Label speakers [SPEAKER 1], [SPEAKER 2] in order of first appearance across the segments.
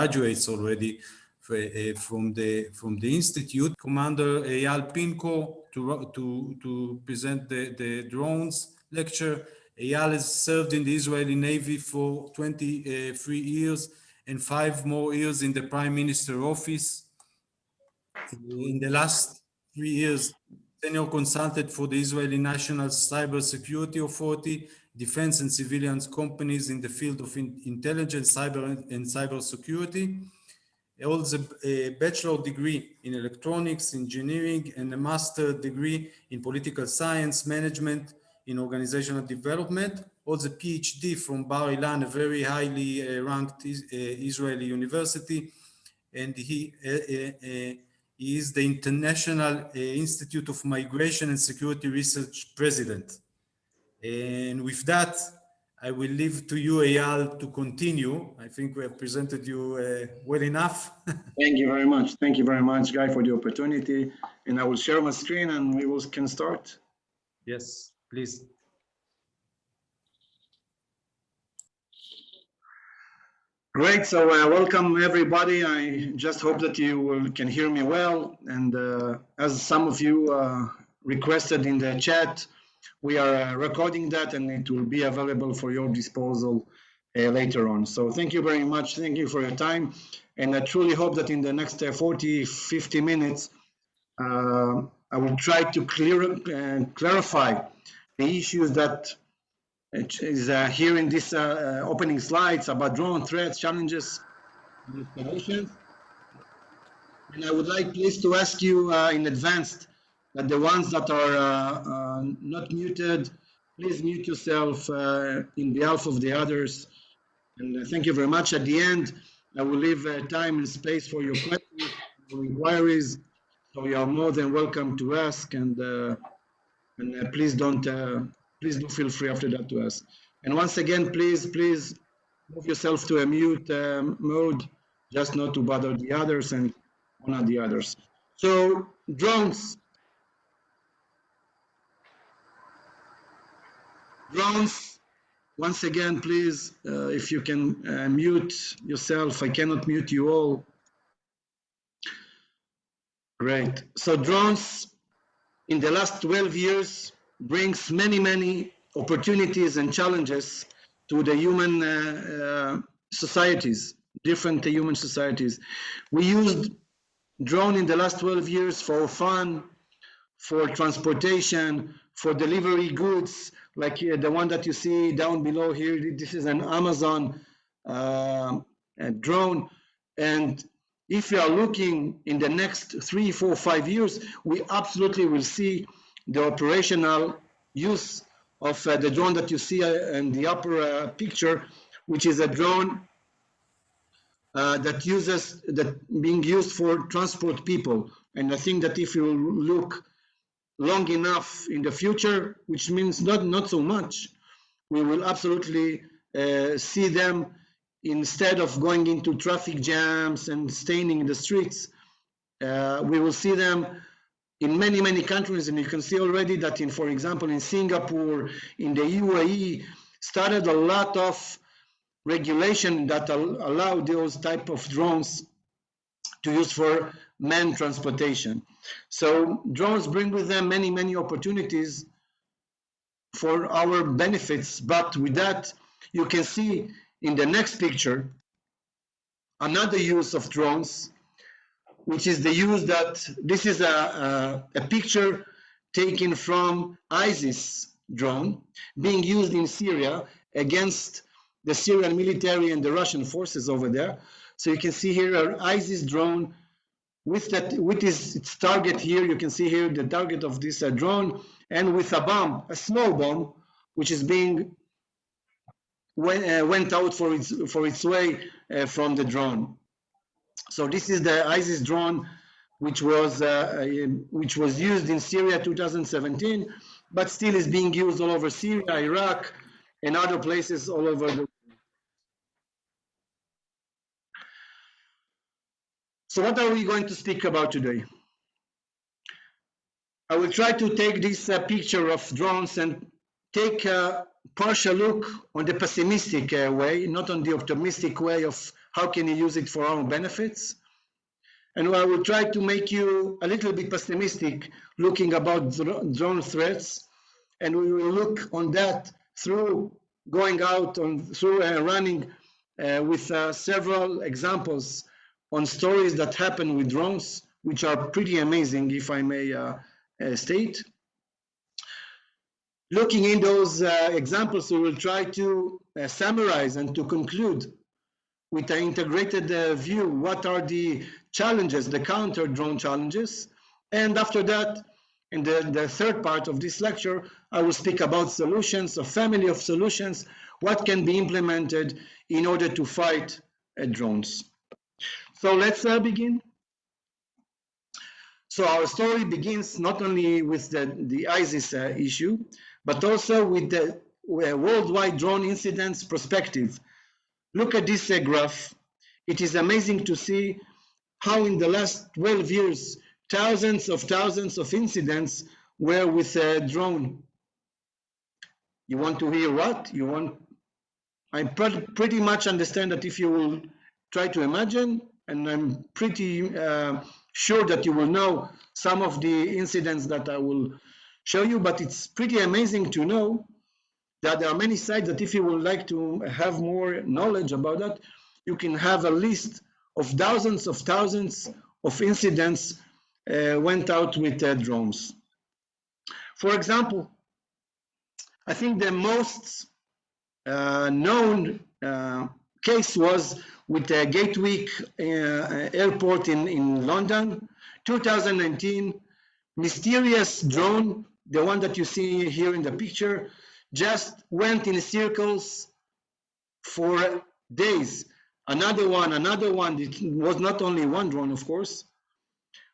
[SPEAKER 1] graduates already from the institute. Commander Eyal Pinko to present the drones lecture. Eyal has served in the Israeli Navy for 23 years and 5 more years in the Prime Minister office. In the last 3 years, senior consultant for the Israeli National Cybersecurity Authority, defense and civilian companies in the field of intelligence, cyber and cybersecurity. He holds a bachelor degree in electronics engineering and a master degree in political science management in organizational development. Holds a PhD from Bar Ilan, a very highly ranked Israeli university, and he is the International Institute of Migration and Security Research president. And with that, I will leave to you, Eyal, to continue. I think we have presented you well enough.
[SPEAKER 2] Thank you very much. Thank you very much, Guy, for the opportunity. And I will share my screen and we can start.
[SPEAKER 1] Yes, please.
[SPEAKER 2] Great. So welcome, everybody. I just hope that you can hear me well. And as some of you requested in the chat, we are recording that and it will be available for your disposal later on. So thank you very much. Thank you for your time. And I truly hope that in the next 40, 50 minutes, I will try to clarify the issues that is here in this opening slides about drone threats, challenges, and solutions. And I would like please to ask you in advance that the ones that are not muted, please mute yourself in behalf of the others. And thank you very much. At the end, I will leave time and space for your questions, your inquiries. So you are more than welcome to ask, and please do feel free after that to ask. And once again, please move yourself to a mute mode, just not to bother the others and honor the others. So drones. Once again, please, if you can mute yourself. I cannot mute you all. Great. So drones in the last 12 years brings many opportunities and challenges to the human societies, different human societies. We used drone in the last 12 years for fun, for transportation, for delivery goods, like the one that you see down below here. This is an Amazon drone. And if you are looking in the next 3, 4, 5 years, we absolutely will see the operational use of the drone that you see in the upper picture, which is a drone that being used for transport people. And I think that if you look long enough in the future, which means not so much, we will absolutely see them. Instead of going into traffic jams and staying in the streets, we will see them in many countries. And you can see already that for example, in Singapore, in the UAE, started a lot of regulation that allow those type of drones to use for manned transportation. So drones bring with them many opportunities for our benefits. But with that, you can see in the next picture another use of drones, which is the use that this is a picture taken from ISIS drone being used in Syria against the Syrian military and the Russian forces over there. So you can see here an ISIS drone with its target here. You can see here the target of this drone, and with a bomb, a small bomb, which is being went out for its way from the drone. So this is the ISIS drone, which was used in Syria 2017, but still is being used all over Syria, Iraq, and other places all over the world. So what are we going to speak about today? I will try to take this picture of drones and take a partial look on the pessimistic way, not on the optimistic way of how can you use it for our benefits. And I will try to make you a little bit pessimistic looking about drone threats. And we will look on that through going out through running with several examples on stories that happen with drones, which are pretty amazing, if I may state. Looking in those examples, we will try to summarize and to conclude with an integrated view, what are the challenges, the counter drone challenges. And after that, in the third part of this lecture, I will speak about solutions, a family of solutions, what can be implemented in order to fight drones. So let's begin. So our story begins not only with the ISIS issue, but also with the worldwide drone incidents perspective. Look at this graph. It is amazing to see how in the last 12 years, thousands of incidents were with a drone. You want to hear what? I pretty much understand that if you will try to imagine, and I'm pretty sure that you will know some of the incidents that I will show you, but it's pretty amazing to know that there are many sites that if you would like to have more knowledge about that, you can have a list of thousands of incidents went out with drones. For example, I think the most known case was with the Gatwick airport in London, 2019, mysterious drone, the one that you see here in the picture, just went in circles for days. Another one, it was not only one drone, of course,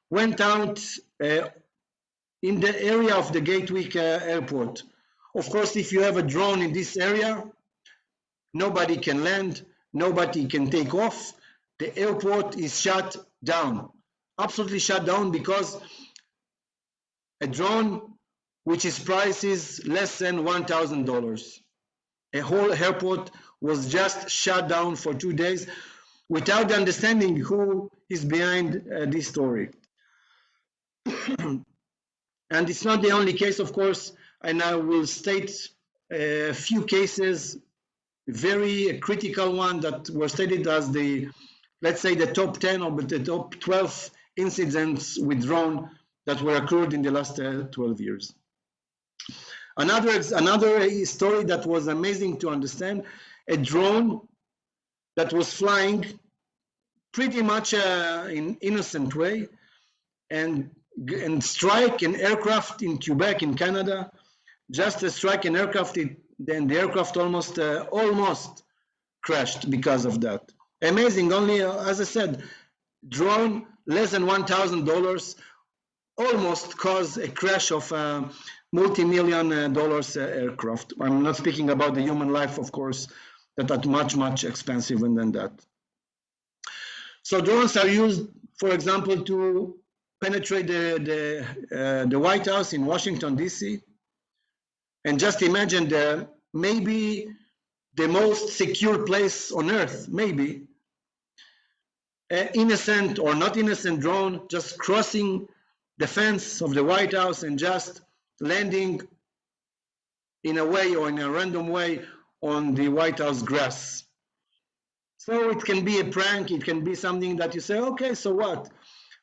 [SPEAKER 2] went out in the area of the Gatwick airport. Of course, if you have a drone in this area, nobody can land, nobody can take off. The airport is shut down, absolutely shut down, because a drone which is price is less than $1,000. A whole airport was just shut down for 2 days without understanding who is behind this story. And it's not the only case, of course, and I will state a few cases, very critical one that were stated as the, let's say, the top 10 or the top 12 incidents with drone that were occurred in the last 12 years. Another story that was amazing to understand, a drone that was flying pretty much in innocent way and strike an aircraft in Quebec in Canada, just to strike an aircraft, then the aircraft almost crashed because of that. Amazing, only as I said, drone less than $1,000 almost caused a crash of multi-million dollars aircraft. I'm not speaking about the human life, of course, that are much expensive than that. So drones are used, for example, to penetrate the White House in Washington, D.C. And just imagine maybe the most secure place on earth, maybe, innocent or not innocent drone just crossing the fence of the White House and just landing in a way or in a random way on the White House grass. So it can be a prank, it can be something that you say, okay, so what?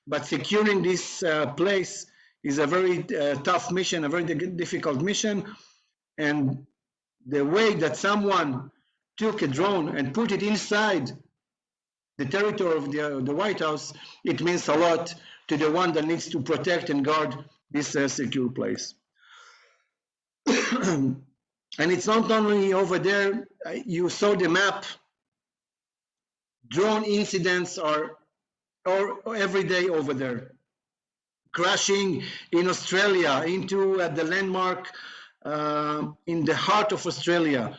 [SPEAKER 2] But securing this place is a very tough mission, a very difficult mission. And the way that someone took a drone and put it inside the territory of the White House, it means a lot to the one that needs to protect and guard this secure place. And it's not only over there, you saw the map, drone incidents are every day over there. Crashing in Australia into the landmark in the heart of Australia.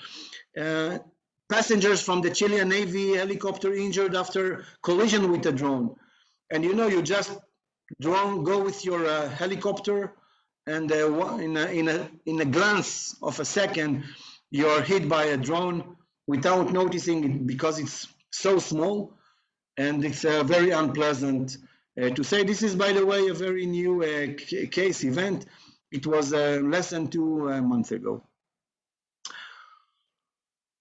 [SPEAKER 2] Passengers from the Chilean Navy helicopter injured after collision with a drone. And you know, you just go with your helicopter, and in a glance of a second, you're hit by a drone without noticing it, because it's so small, and it's very unpleasant to say. This is, by the way, a very new case event. It was less than 2 months ago.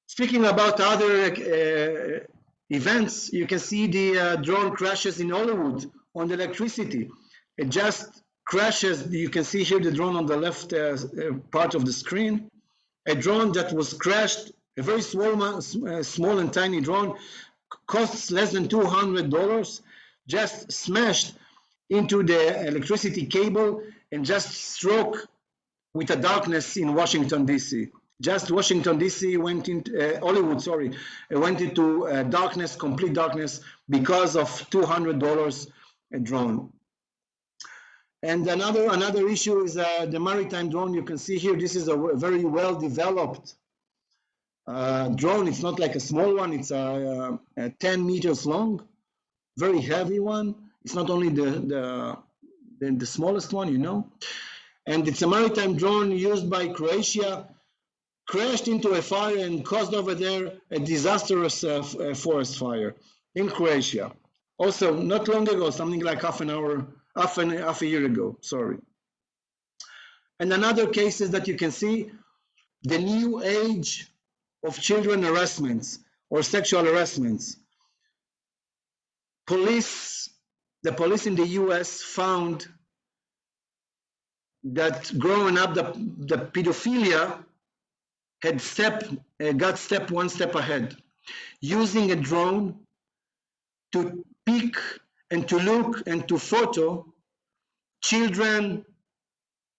[SPEAKER 2] Speaking about other events, you can see the drone crashes in Hollywood on the electricity. It just crashes. You can see here the drone on the left part of the screen. A drone that was crashed, a very small and tiny drone, costs less than $200, just smashed into the electricity cable and just struck with a darkness in Washington, D.C. Just Washington, D.C. went into Hollywood, sorry, went into darkness, complete darkness, because of $200 a drone. And another issue is the maritime drone. You can see here, this is a very well developed drone. It's not like a small one. It's 10 meters long, very heavy one. It's not only the smallest one, you know. And it's a maritime drone used by Croatia, crashed into a fire and caused over there a disastrous forest fire in Croatia. Also, not long ago, something like half a year ago, sorry. And another case is that you can see the new age of children harassments or sexual harassments. The police in the US found that growing up, the pedophilia had got one step ahead, using a drone to pick and to look and to photo children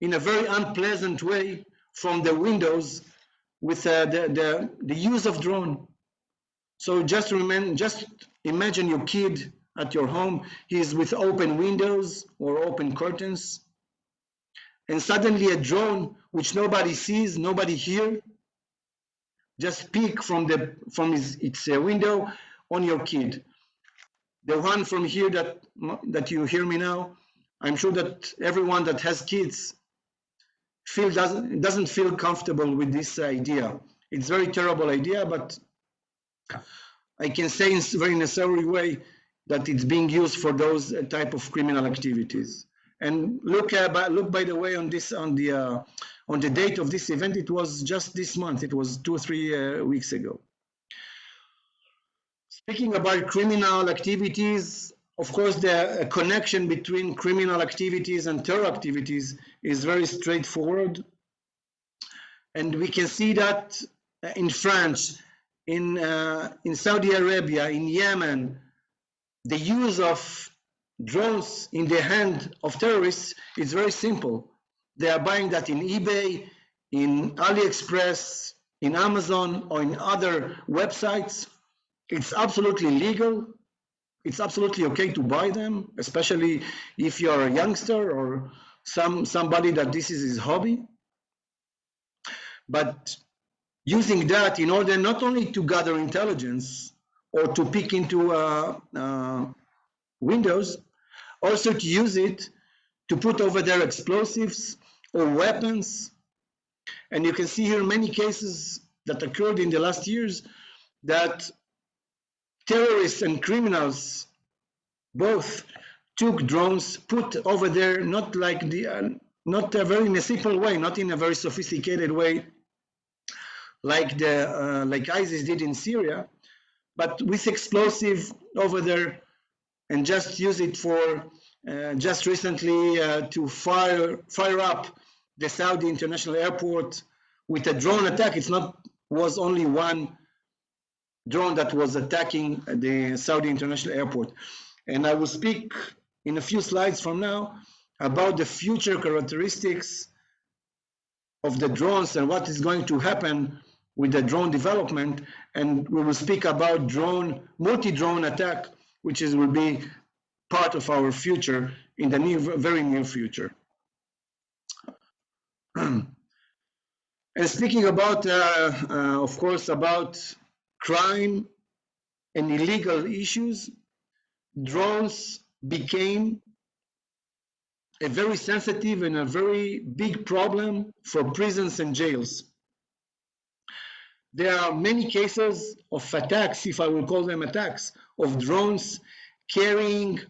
[SPEAKER 2] in a very unpleasant way from the windows with the use of drone. So just imagine your kid at your home. He's with open windows or open curtains, and suddenly a drone which nobody sees, nobody hears, just peek from its window on your kid. The one from here that you hear me now, I'm sure that everyone that has kids doesn't feel comfortable with this idea. It's a very terrible idea, but I can say in a very necessary way that it's being used for those type of criminal activities. And look by the way on the date of this event. It was just this month. It was 2 or 3 weeks ago. Speaking about criminal activities, of course, the connection between criminal activities and terror activities is very straightforward. And we can see that in France, in Saudi Arabia, in Yemen, the use of drones in the hand of terrorists is very simple. They are buying that in eBay, in AliExpress, in Amazon, or in other websites. It's absolutely legal. It's absolutely okay to buy them, especially if you're a youngster or somebody that this is his hobby. But using that in order not only to gather intelligence or to peek into windows, also to use it to put over there explosives or weapons. And you can see here many cases that occurred in the last years that terrorists and criminals both took drones, put over there, not a very simple way, not in a very sophisticated way, like ISIS did in Syria, but with explosive over there, and just use it for just recently to fire up the Saudi International Airport with a drone attack. Was only one drone that was attacking the Saudi International Airport. And I will speak in a few slides from now about the future characteristics of the drones and what is going to happen with the drone development. And we will speak about multi-drone attack, which will be part of our future in the very near future. And speaking about, of course, about crime and illegal issues, drones became a very sensitive and a very big problem for prisons and jails. there are many cases of attacks, if I will call them attacks, of drones carrying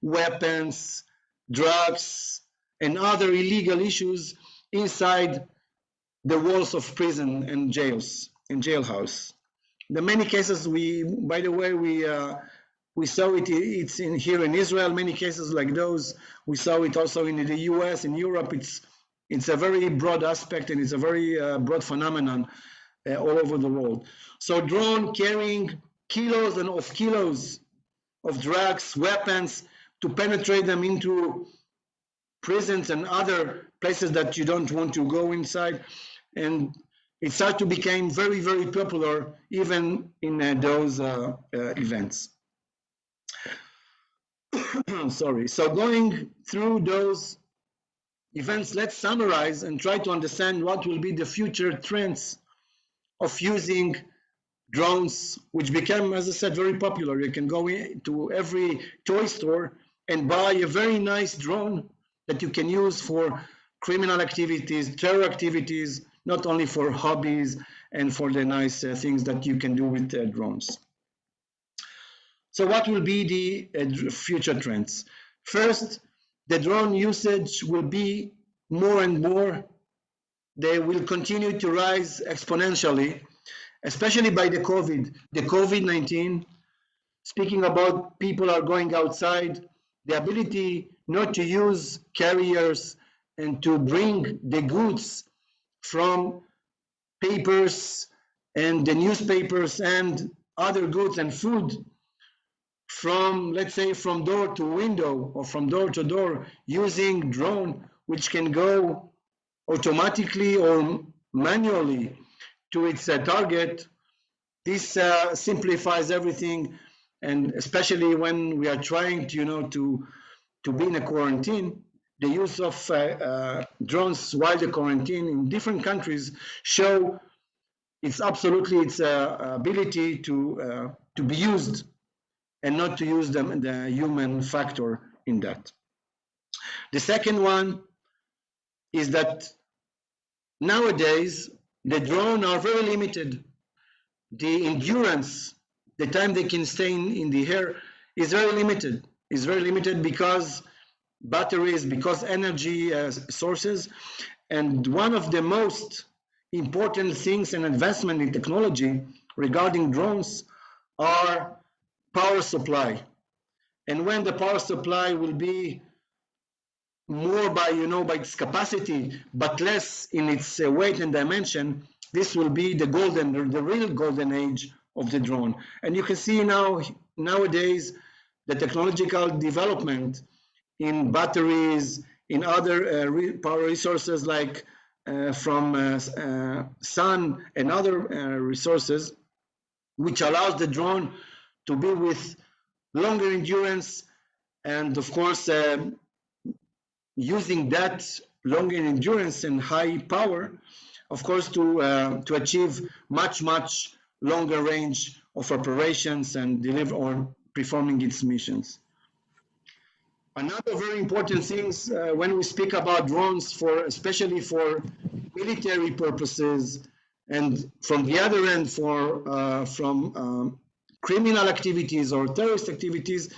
[SPEAKER 2] weapons, drugs, and other illegal issues inside the walls of prison and jails and jailhouse. The many cases by the way, we saw it. It's in here in Israel. Many cases like those. We saw it also in the U.S. in Europe. It's a very broad aspect and it's a very broad phenomenon all over the world. So drone carrying kilos and of kilos of drugs, weapons to penetrate them into prisons and other places that you don't want to go inside, and it started to become very, very popular even in those events. Sorry. So going through those events, let's summarize and try to understand what will be the future trends of using drones, which became, as I said, very popular. You can go into every toy store and buy a very nice drone that you can use for criminal activities, terror activities, not only for hobbies and for the nice things that you can do with drones. So what will be the future trends? First, the drone usage will be more and more. They will continue to rise exponentially, especially by the COVID-19. Speaking about people are going outside, the ability not to use carriers and to bring the goods from papers and the newspapers and other goods and food from, let's say, from door to window or from door to door using drone, which can go automatically or manually to its target. This simplifies everything, and especially when we are trying to, to be in a quarantine, the use of drones while the quarantine in different countries show its ability to be used and not to use the human factor in that. The second one is that nowadays the drones are very limited. The endurance, the time they can stay in the air is very limited. It's very limited because batteries, because energy sources. And one of the most important things and advancement in technology regarding drones are power supply. And when the power supply will be more by its capacity, but less in its weight and dimension, this will be the real golden age of the drone. And you can see nowadays the technological development in batteries, in other power resources like from sun and other resources, which allows the drone to be with longer endurance, and of course using that longer endurance and high power, of course, to achieve much longer range of operations and deliver or performing its missions. Another very important thing when we speak about drones, especially for military purposes, and from the other end from criminal activities or terrorist activities,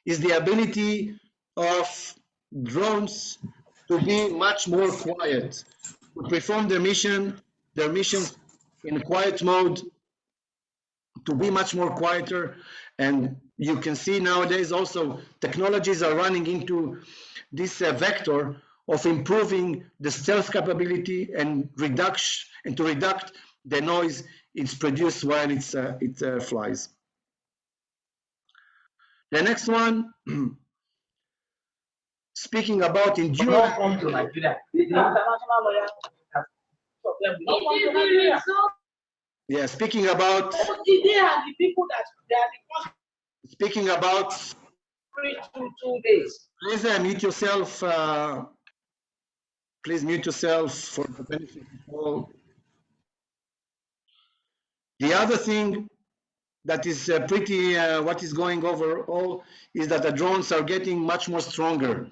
[SPEAKER 2] is the ability of drones to be much more quiet, to perform their missions in quiet mode, to be much more quieter. And you can see nowadays also technologies are running into this vector of improving the stealth capability and to reduce the noise it's produced while it flies. The next one, speaking about endurance. Yeah, speaking about please mute yourself. Please mute yourself for the benefit of all. The other thing that is what is going overall is that the drones are getting much more stronger,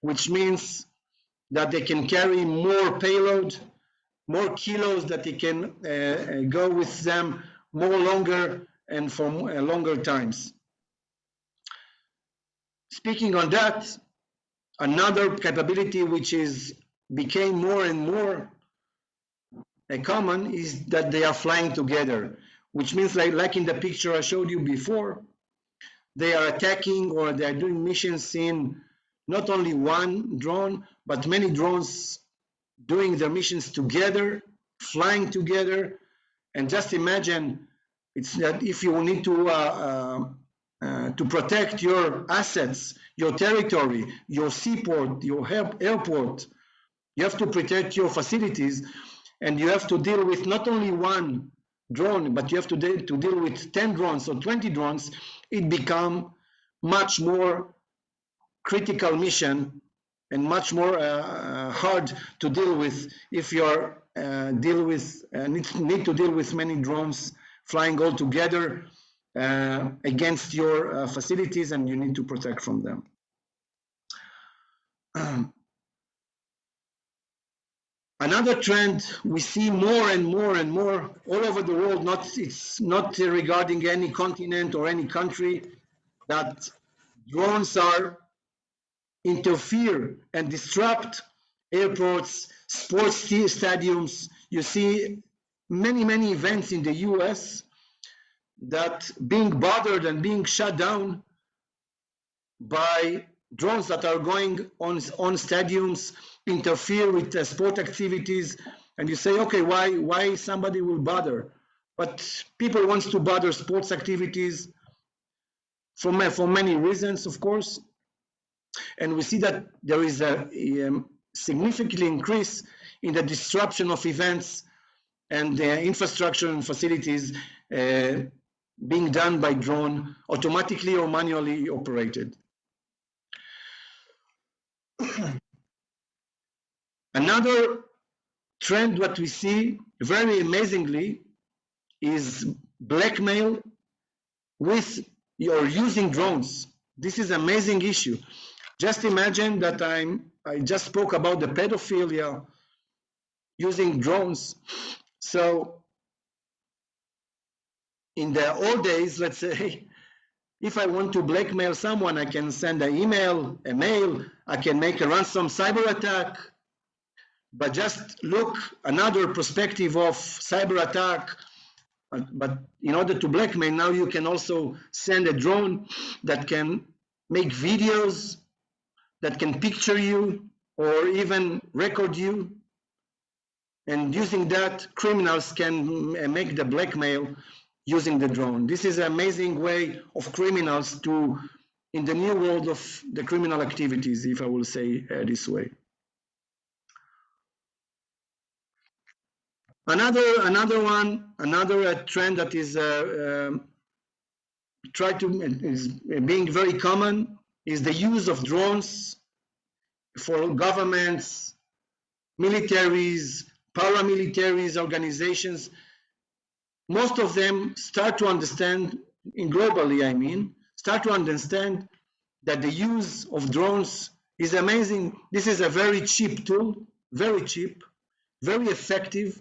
[SPEAKER 2] which means that they can carry more payload more kilos that he can go with them more longer and for longer times. Speaking on that, another capability which became more and more common is that they are flying together, which means like in the picture I showed you before, they are attacking or they are doing missions in not only one drone, but many drones doing their missions together, flying together. And just imagine, it's that if you need to protect your assets, your territory, your seaport, your airport, you have to protect your facilities, and you have to deal with not only one drone, but you have to deal with 10 drones or 20 drones. It becomes much more critical mission and much more hard to deal with if you need to deal with many drones flying all together against your facilities, and you need to protect from them. Another trend we see more and more and more all over the world, it's not regarding any continent or any country, that drones are interfere and disrupt airports, sports stadiums. You see many events in the US that being bothered and being shut down by drones that are going on stadiums, interfere with sport activities, and you say, okay, why somebody will bother? But people want to bother sports activities for many reasons, of course. And we see that there is a significant increase in the disruption of events and the infrastructure and facilities being done by drone, automatically or manually operated. Another trend what we see very amazingly is blackmail with or using drones. This is an amazing issue. Just imagine that I just spoke about the pedophilia using drones. So in the old days, let's say, if I want to blackmail someone, I can send an email, a mail, I can make a ransom cyber attack. But just look, another perspective of cyber attack. But in order to blackmail, now you can also send a drone that can make videos, that can picture you or even record you. And using that, criminals can make the blackmail using the drone. This is an amazing way of criminals to, in the new world of the criminal activities, if I will say this way. Another trend that is is being very common is the use of drones for governments, militaries, paramilitaries, organizations. Most of them start to understand, globally I mean, start to understand that the use of drones is amazing. This is a very cheap tool, very cheap, very effective.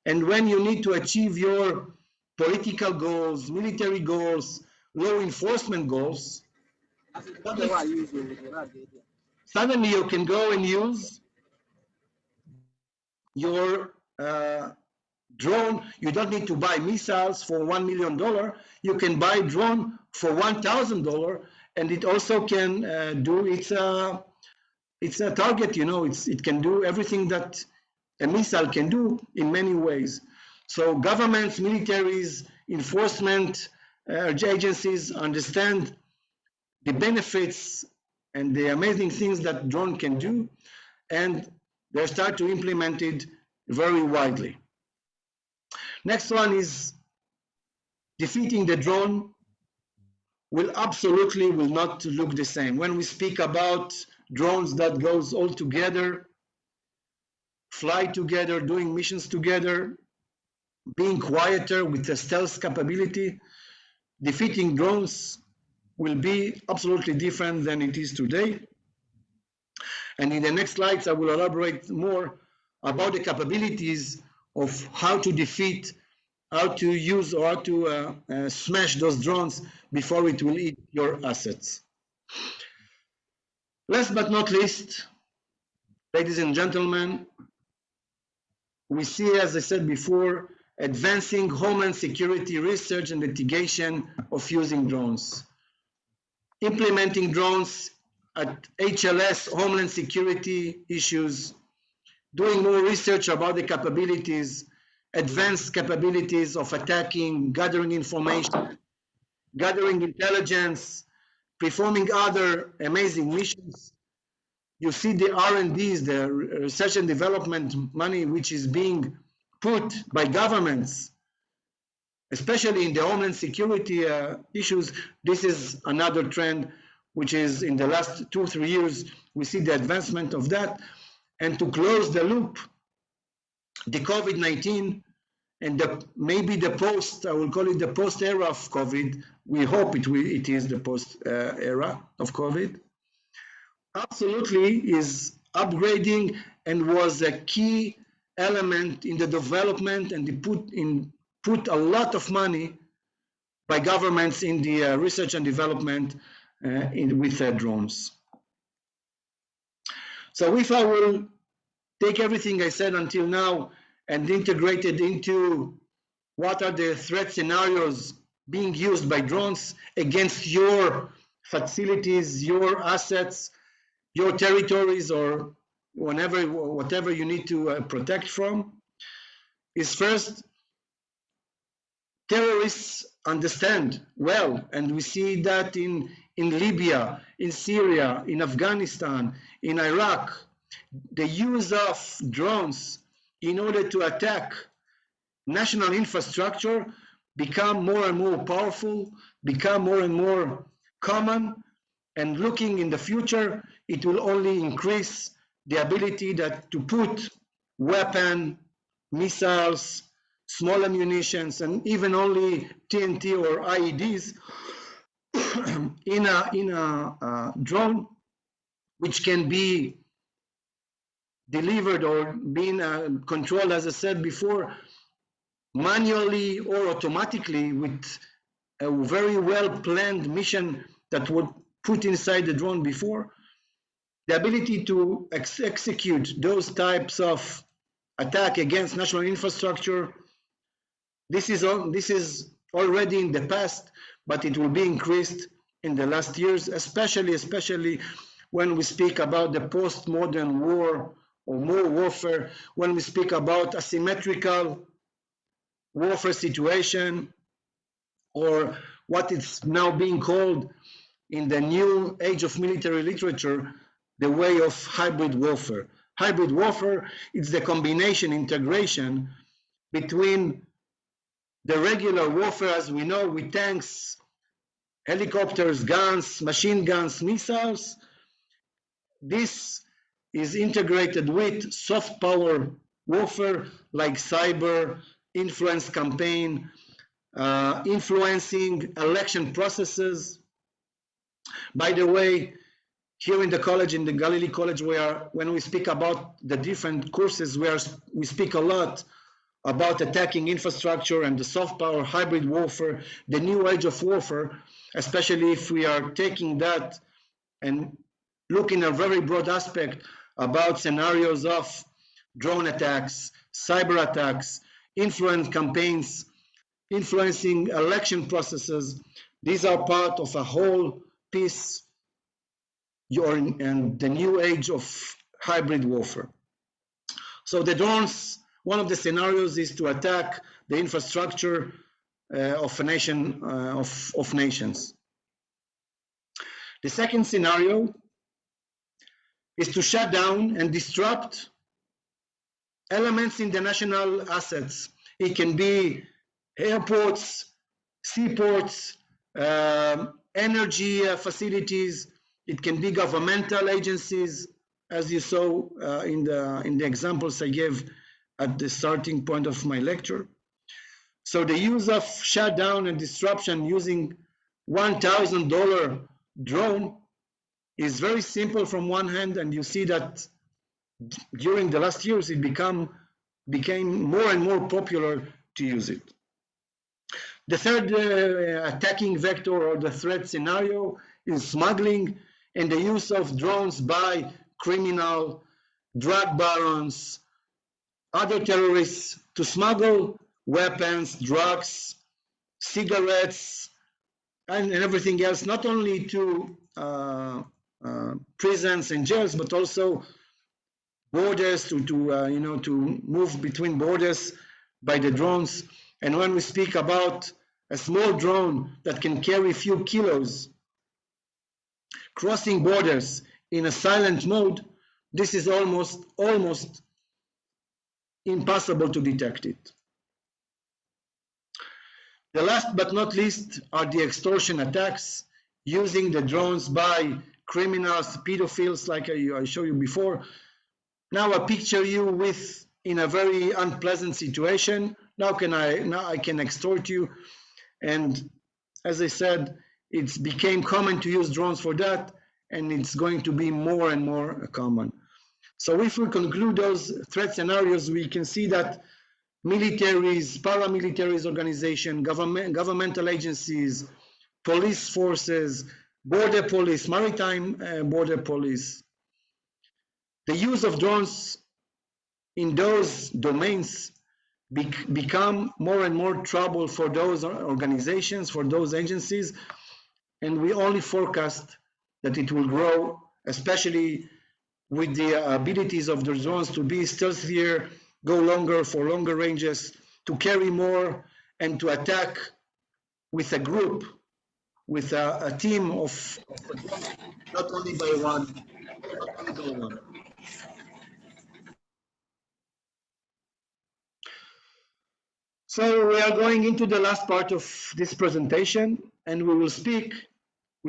[SPEAKER 2] And when you need to achieve your political goals, military goals, law enforcement goals, suddenly you can go and use your drone. You don't need to buy missiles for $1 million. You can buy drone for $1,000, and it also can do it's a target. You know, it can do everything that a missile can do in many ways. So governments, militaries, enforcement agencies understand the benefits and the amazing things that drone can do, and they start to implement it very widely. Next one is defeating the drone will not look the same. When we speak about drones that goes all together, fly together, doing missions together, being quieter with the stealth capability, defeating drones will be absolutely different than it is today. And in the next slides, I will elaborate more about the capabilities of how to defeat, how to use, or how to smash those drones before it will eat your assets. Last but not least, ladies and gentlemen, we see, as I said before, advancing homeland security research and litigation of using drones. Implementing drones at HLS, Homeland Security issues, doing more research about the capabilities, advanced capabilities of attacking, gathering information, gathering intelligence, performing other amazing missions. You see the R&Ds, the research and development money, which is being put by governments, especially in the homeland security issues. This is another trend, which is in the last 2-3 years, we see the advancement of that. And to close the loop, the COVID-19 and maybe the post, I will call it the post era of COVID. We hope it is the post era of COVID. Absolutely is upgrading and was a key element in the development, and they put a lot of money by governments in the research and development with drones. So if I will take everything I said until now and integrate it into what are the threat scenarios being used by drones against your facilities, your assets, your territories, or whatever you need to protect from, is first, terrorists understand well, and we see that in Libya, in Syria, in Afghanistan, in Iraq, the use of drones in order to attack national infrastructure become more and more powerful, become more and more common, and looking in the future, it will only increase the ability to put weapon, missiles, small munitions, and even only TNT or IEDs in a drone, which can be delivered or being controlled, as I said before, manually or automatically with a very well-planned mission that would put inside the drone before. The ability to execute those types of attack against national infrastructure, this is already in the past, but it will be increased in the last years, especially when we speak about the post-modern war or more warfare, when we speak about asymmetrical warfare situation, or what is now being called in the new age of military literature, the way of hybrid warfare. Hybrid warfare is the combination, integration between the regular warfare, as we know, with tanks, helicopters, guns, machine guns, missiles. This is integrated with soft power warfare like cyber, influence campaign, influencing election processes. By the way, here in the college, in the Galilee College, when we speak about the different courses, we speak a lot about attacking infrastructure and the soft power, hybrid warfare, the new age of warfare, especially if we are taking that and looking at a very broad aspect about scenarios of drone attacks, cyber attacks, influence campaigns, influencing election processes. These are part of a whole piece and the new age of hybrid warfare. So the drones, one of the scenarios is to attack the infrastructure of a nation, of nations. The second scenario is to shut down and disrupt elements in the national assets. It can be airports, seaports, energy facilities. It can be governmental agencies, as you saw in the examples I gave at the starting point of my lecture. So the use of shutdown and disruption using $1,000 drone is very simple from one hand, and you see that during the last years, it became more and more popular to use it. The third attacking vector or the threat scenario is smuggling and the use of drones by criminal, drug barons, other terrorists to smuggle weapons, drugs, cigarettes, and everything else, not only to prisons and jails, but also borders to move between borders by the drones. And when we speak about a small drone that can carry a few kilos crossing borders in a silent mode, this is almost impossible to detect it. The last but not least are the extortion attacks using the drones by criminals, pedophiles, like I showed you before. Now I picture you in a very unpleasant situation. Now I can extort you, and as I said, it's became common to use drones for that, and it's going to be more and more common. So if we conclude those threat scenarios, we can see that militaries, paramilitaries organizations, governmental agencies, police forces, border police, maritime border police, the use of drones in those domains become more and more trouble for those organizations, for those agencies, and we only forecast that it will grow, especially with the abilities of the drones to be stealthier, go longer for longer ranges, to carry more, and to attack with a group, with a team of not only by one, not only by one. So we are going into the last part of this presentation, and we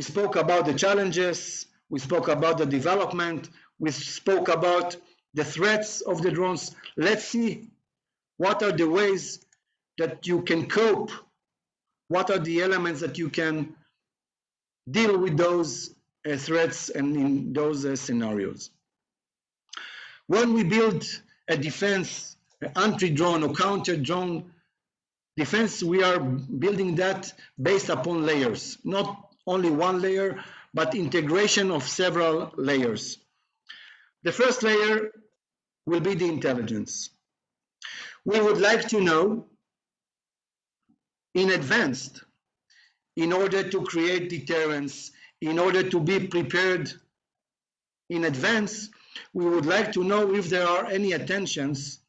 [SPEAKER 2] spoke about the challenges, we spoke about the development, we spoke about the threats of the drones. Let's see what are the ways that you can cope, what are the elements that you can deal with those threats and in those scenarios. When we build a defense, anti-drone or counter-drone defense, we are building that based upon layers, not only one layer, but integration of several layers. The first layer will be the intelligence. We would like to know in advance, in order to create deterrence, in order to be prepared in advance, we would like to know if there are any attentions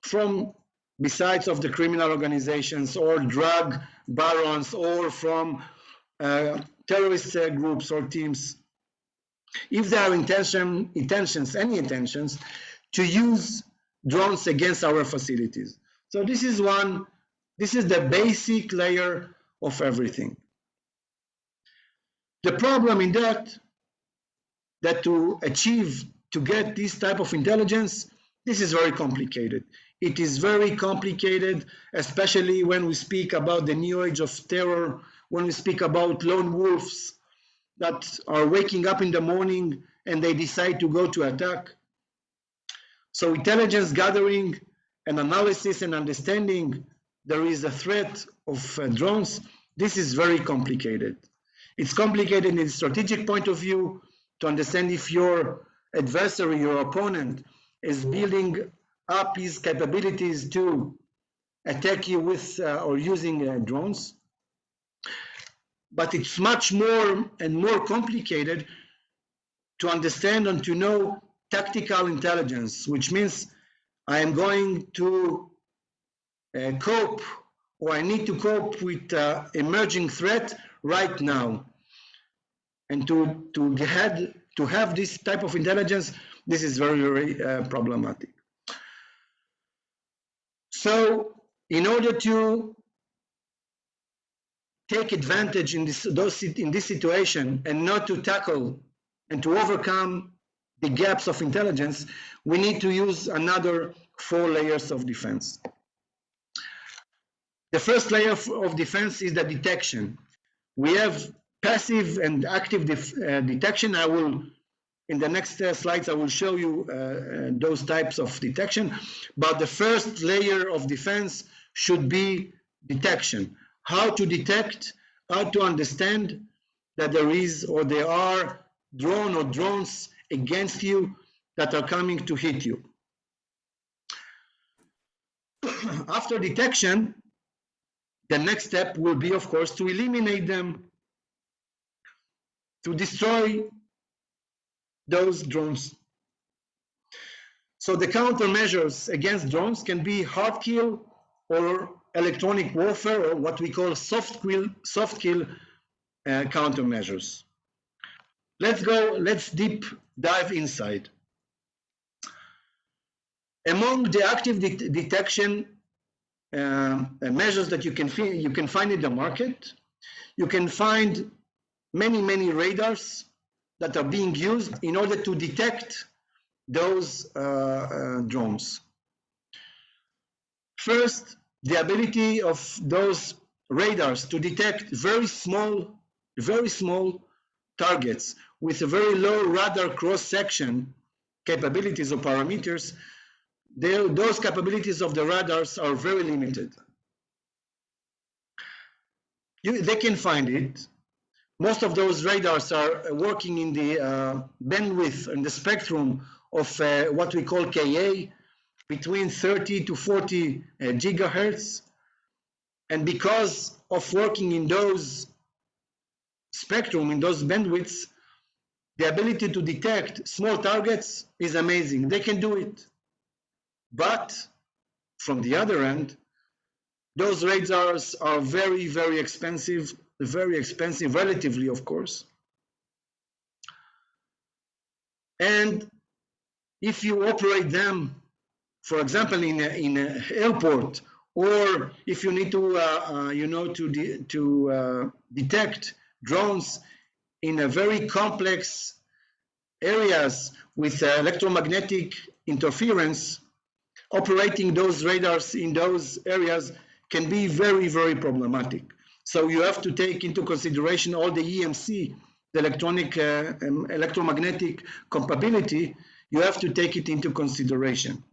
[SPEAKER 2] from besides of the criminal organizations or drug barons or from terrorist groups or teams, if there are any intentions to use drones against our facilities. So this is the basic layer of everything. The problem in that to get this type of intelligence, this is very complicated. It is very complicated, especially when we speak about the new age of terror, when we speak about lone wolves that are waking up in the morning and they decide to go to attack. So intelligence gathering and analysis and understanding there is a threat of drones, this is very complicated. It's complicated in a strategic point of view to understand if your adversary, your opponent, is building up his capabilities to attack you with or using drones. But it's much more and more complicated to understand and to know tactical intelligence, which means I am going to cope, or I need to cope with emerging threat right now. And to have this type of intelligence, this is very, very problematic. So in order to take advantage in this situation and not to tackle and to overcome the gaps of intelligence, we need to use another 4 layers of defense. The first layer of defense is the detection. We have passive and active detection. I will In the next slides, I will show you those types of detection. But the first layer of defense should be detection. How to detect, how to understand that there is or there are drone or drones against you that are coming to hit you. After detection, the next step will be, of course, to eliminate them, to destroy those drones. So the countermeasures against drones can be hard kill or electronic warfare, or what we call soft kill countermeasures. Let's deep dive inside. Among the active detection measures that you can find in the market, you can find many radars that are being used in order to detect those drones. First, the ability of those radars to detect very small targets with a very low radar cross-section capabilities or parameters. Those capabilities of the radars are very limited. They can find it. Most of those radars are working in the bandwidth and the spectrum of what we call Ka, between 30 to 40 gigahertz. And because of working in those spectrum, in those bandwidths, the ability to detect small targets is amazing. They can do it. But from the other end, those radars are very expensive relatively, of course. And if you operate them, for example, in an airport, or if you need to detect drones in a very complex areas with electromagnetic interference, operating those radars in those areas can be very problematic. So you have to take into consideration all the EMC, the electromagnetic compatibility. You have to take it into consideration.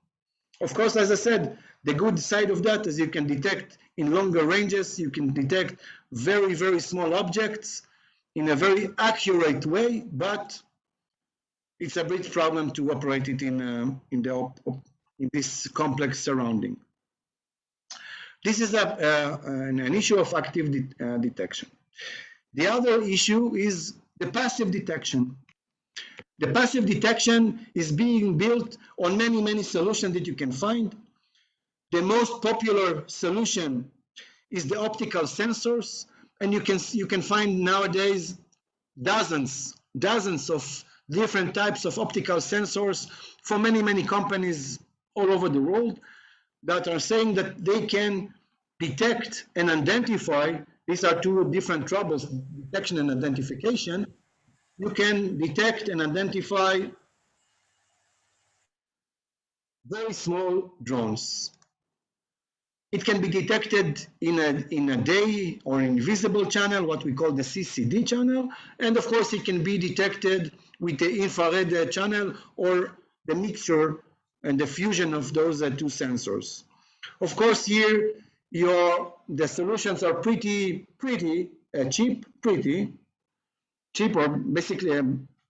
[SPEAKER 2] Of course, as I said, the good side of that is you can detect in longer ranges, you can detect very small objects in a very accurate way, but it's a big problem to operate it in this complex surrounding. This is an issue of active detection. The other issue is the passive detection. The passive detection is being built on many solutions that you can find. The most popular solution is the optical sensors, and you can find nowadays dozens of different types of optical sensors for many companies all over the world that are saying that they can detect and identify. These are two different troubles, detection and identification. You can detect and identify very small drones. It can be detected in a day or invisible channel, what we call the CCD channel, and of course it can be detected with the infrared channel or the mixture and the fusion of those two sensors. Of course, here the solutions are pretty cheap, or basically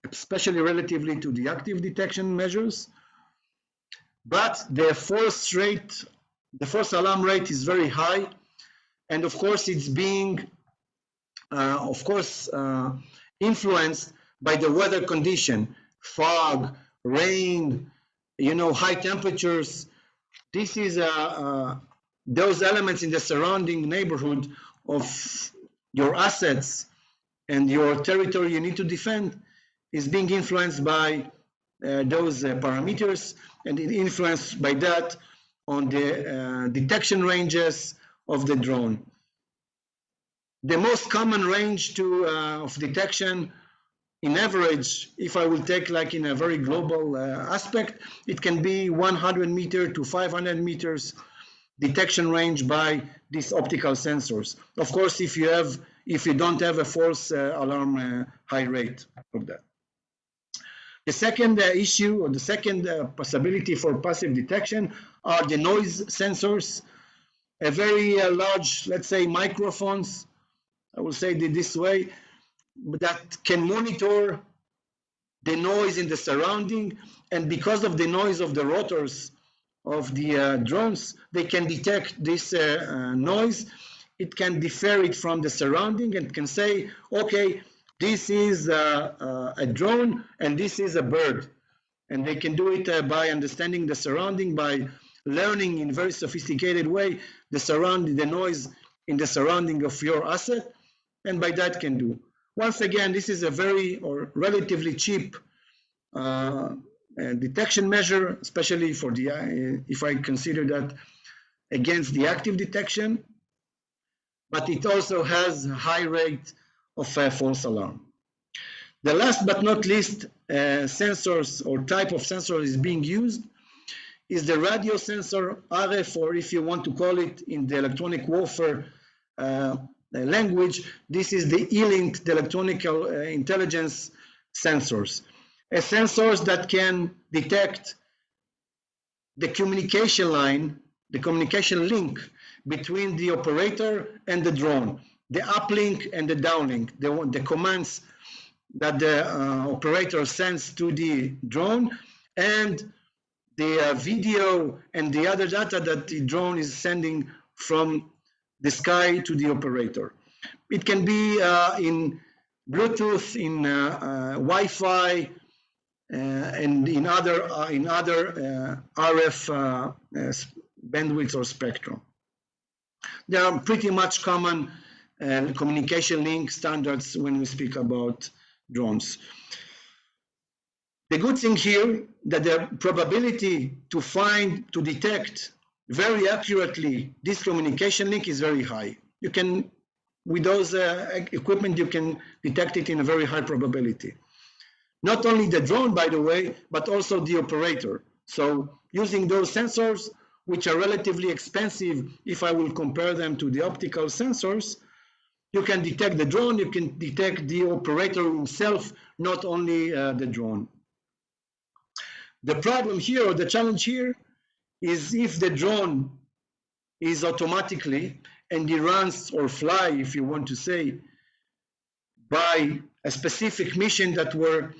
[SPEAKER 2] especially relatively to the active detection measures. But the false alarm rate is very high, and of course it's being influenced by the weather condition, fog, rain, high temperatures. This is those elements in the surrounding neighborhood of your assets and your territory you need to defend is being influenced by those parameters, and it influenced by that on the detection ranges of the drone. The most common range of detection in average, if I will take like in a very global aspect, it can be 100 meters to 500 meters detection range by these optical sensors. Of course, if you don't have a false alarm high rate of that. The second issue, or the second possibility for passive detection, are the noise sensors. A very large, let's say, microphones, I will say it this way, that can monitor the noise in the surrounding, and because of the noise of the rotors of the drones, they can detect this noise. It can differ it from the surrounding and can say, okay, this is a drone and this is a bird. And they can do it by understanding the surrounding, by learning in very sophisticated way the noise in the surrounding of your asset, and by that can do. Once again, this is a very or relatively cheap detection measure, especially for the if I consider that against the active detection, but it also has a high rate of false alarm. The last but not least sensors or type of sensor is being used is the radio sensor, RF, or if you want to call it in the electronic warfare language, this is the E-Link, the electronic intelligence sensors. Sensors that can detect the communication line, the communication link between the operator and the drone, the uplink and the downlink, the commands that the operator sends to the drone, and the video and the other data that the drone is sending from the sky to the operator. It can be in Bluetooth, in Wi-Fi, and in other RF bandwidths or spectrum. They are pretty much common communication link standards when we speak about drones. The good thing here that the probability to detect very accurately this communication link is very high. You can, with those equipment, you can detect it in a very high probability. Not only the drone, by the way, but also the operator. So using those sensors, which are relatively expensive, if I will compare them to the optical sensors, you can detect the drone, you can detect the operator himself, not only the drone. The problem here, or the challenge here, is if the drone is automatically and it runs or fly, if you want to say, by a specific mission that were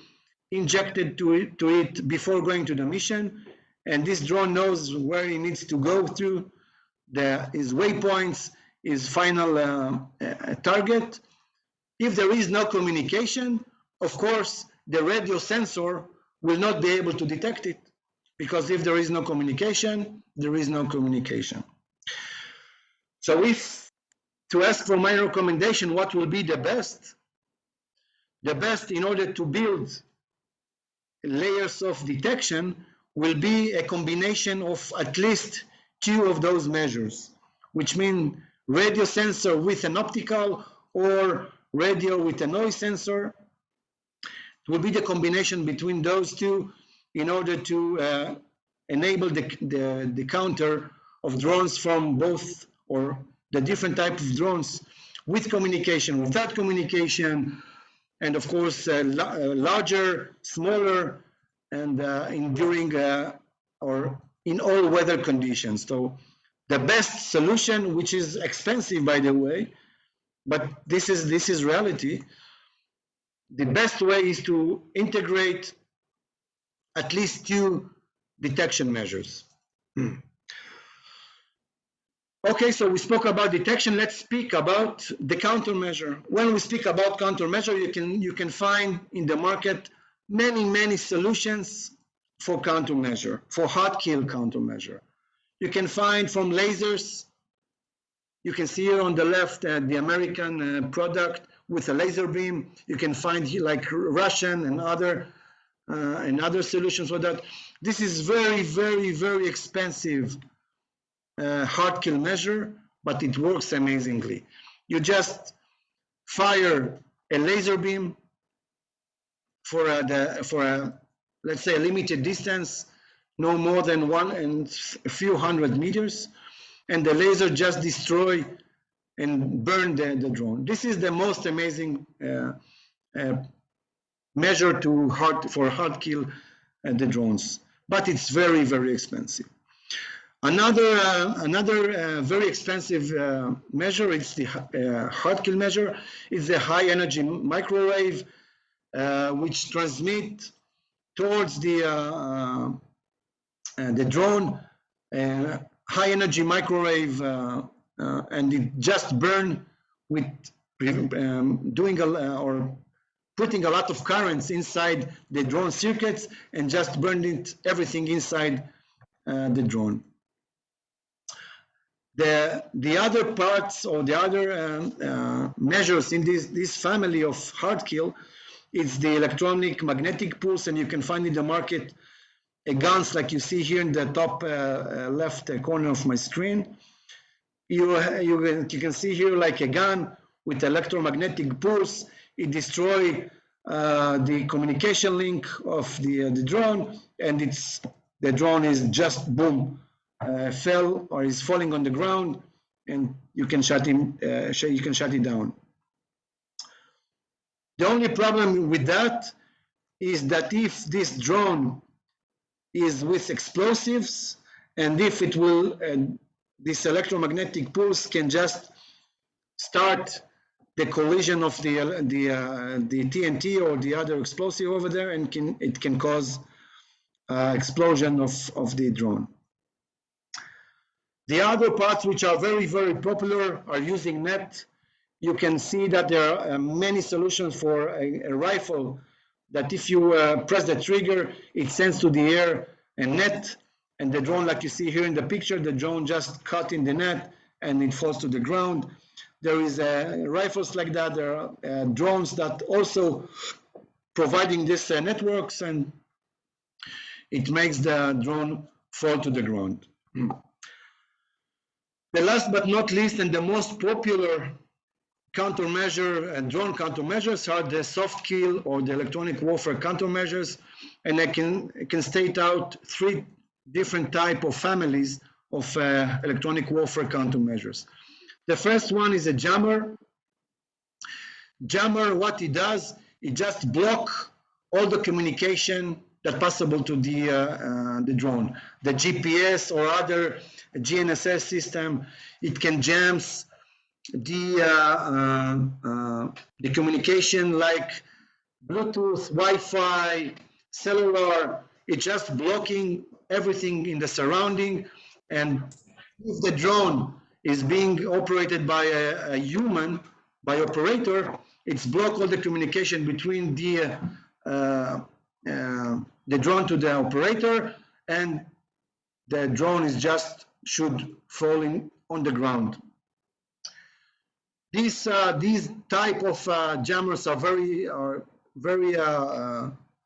[SPEAKER 2] injected to it before going to the mission, and this drone knows where it needs to go through, his waypoints, his final target. If there is no communication, of course, the radio sensor will not be able to detect it, because if there is no communication, there is no communication. So if to ask for my recommendation, what will be the best? The best in order to build layers of detection will be a combination of at least two of those measures, which mean radio sensor with an optical or radio with a noise sensor. It will be the combination between those two in order to enable the counter of drones from both, or the different types of drones, with communication, without communication, and of course larger, smaller, and enduring or in all weather conditions. So the best solution, which is expensive, by the way, but this is reality. The best way is to integrate at least two detection measures. Okay, so we spoke about detection. Let's speak about the countermeasure. When we speak about countermeasure, you can find in the market many solutions for countermeasure, for hard kill countermeasure. You can find from lasers. You can see here on the left the American product with a laser beam. You can find here like Russian and other solutions for that. This is very expensive hard kill measure, but it works amazingly. You just fire a laser beam for let's say a limited distance, no more than 1 and a few hundred meters, and the laser just destroy and burn the drone. This is the most amazing measure for hard kill the drones, but it's very, very expensive. Another very expensive measure is the hard kill measure. It's the high energy microwave, which transmit towards the drone high energy microwave, and it just burn with doing or putting a lot of currents inside the drone circuits and just burning everything inside the drone. The other parts or the other measures in this family of hard kill is the electronic magnetic pulse, and you can find in the market guns like you see here in the top left corner of my screen. You can see here like a gun with electromagnetic pulse. It destroys the communication link of the drone, and the drone is just boom, fell or is falling on the ground, and you can shut it down. The only problem with that is that if this drone is with explosives, and if it will, this electromagnetic pulse can just start the collision of the TNT or the other explosive over there, and it can cause explosion of the drone. The other parts which are very, very popular are using net. You can see that there are many solutions for a rifle that if you press the trigger, it sends to the air a net, and the drone, like you see here in the picture, the drone just caught in the net and it falls to the ground. There is rifles like that. There are drones that also providing these networks, and it makes the drone fall to the ground. The last but not least, and the most popular countermeasure and drone countermeasures are the soft kill or the electronic warfare countermeasures, and I can state out three different type of families of electronic warfare countermeasures. The first one is a jammer. Jammer, what it does, it just block all the communication that possible to the drone, the GPS or other GNSS system. It can jam the communication like Bluetooth, Wi-Fi, cellular. It's just blocking everything in the surrounding, and if the drone is being operated by a human, by operator, it's block all the communication between the drone to the operator, and the drone is just should falling on the ground. These type of jammers are very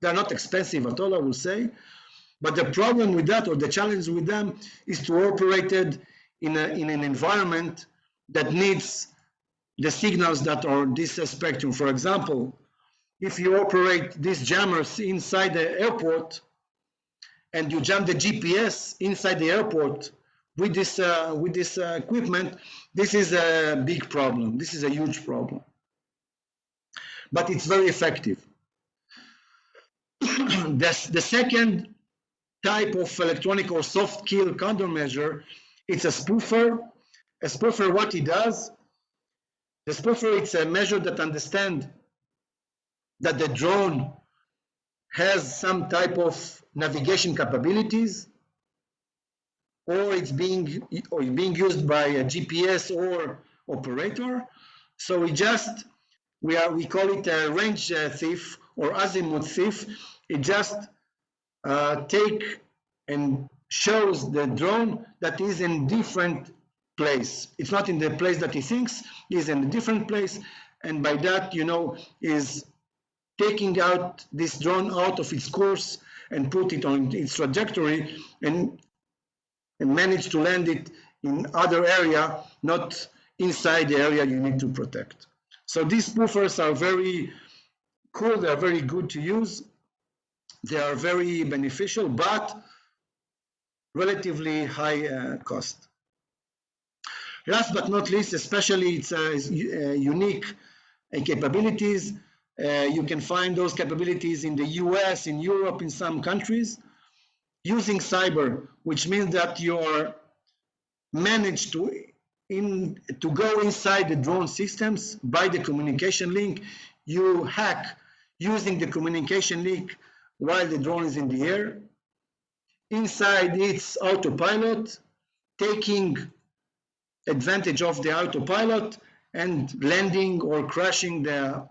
[SPEAKER 2] they're not expensive at all, I will say. But the problem with that, or the challenge with them, is to operate it in an environment that needs the signals that are this spectrum. For example, if you operate these jammers inside the airport and you jam the GPS inside the airport with this equipment, this is a big problem. This is a huge problem. But it's very effective. The second type of electronic or soft kill countermeasure, it's a spoofer. A spoofer, what it does, the spoofer, it's a measure that understands that the drone has some type of navigation capabilities, or it's being used by a GPS or operator. So we call it a range thief or azimuth thief. It just take and shows the drone that is in different place. It's not in the place that he thinks, he's in a different place, and by that, is taking out this drone out of its course and put it on its trajectory and manage to land it in other area, not inside the area you need to protect. So these spoofers are very cool, they are very good to use, they are very beneficial, but relatively high cost. Last but not least, especially its unique capabilities, You can find those capabilities in the US, in Europe, in some countries, using cyber, which means that you're managed to go inside the drone systems by the communication link. You hack using the communication link while the drone is in the air. Inside its autopilot, taking advantage of the autopilot and landing or crashing the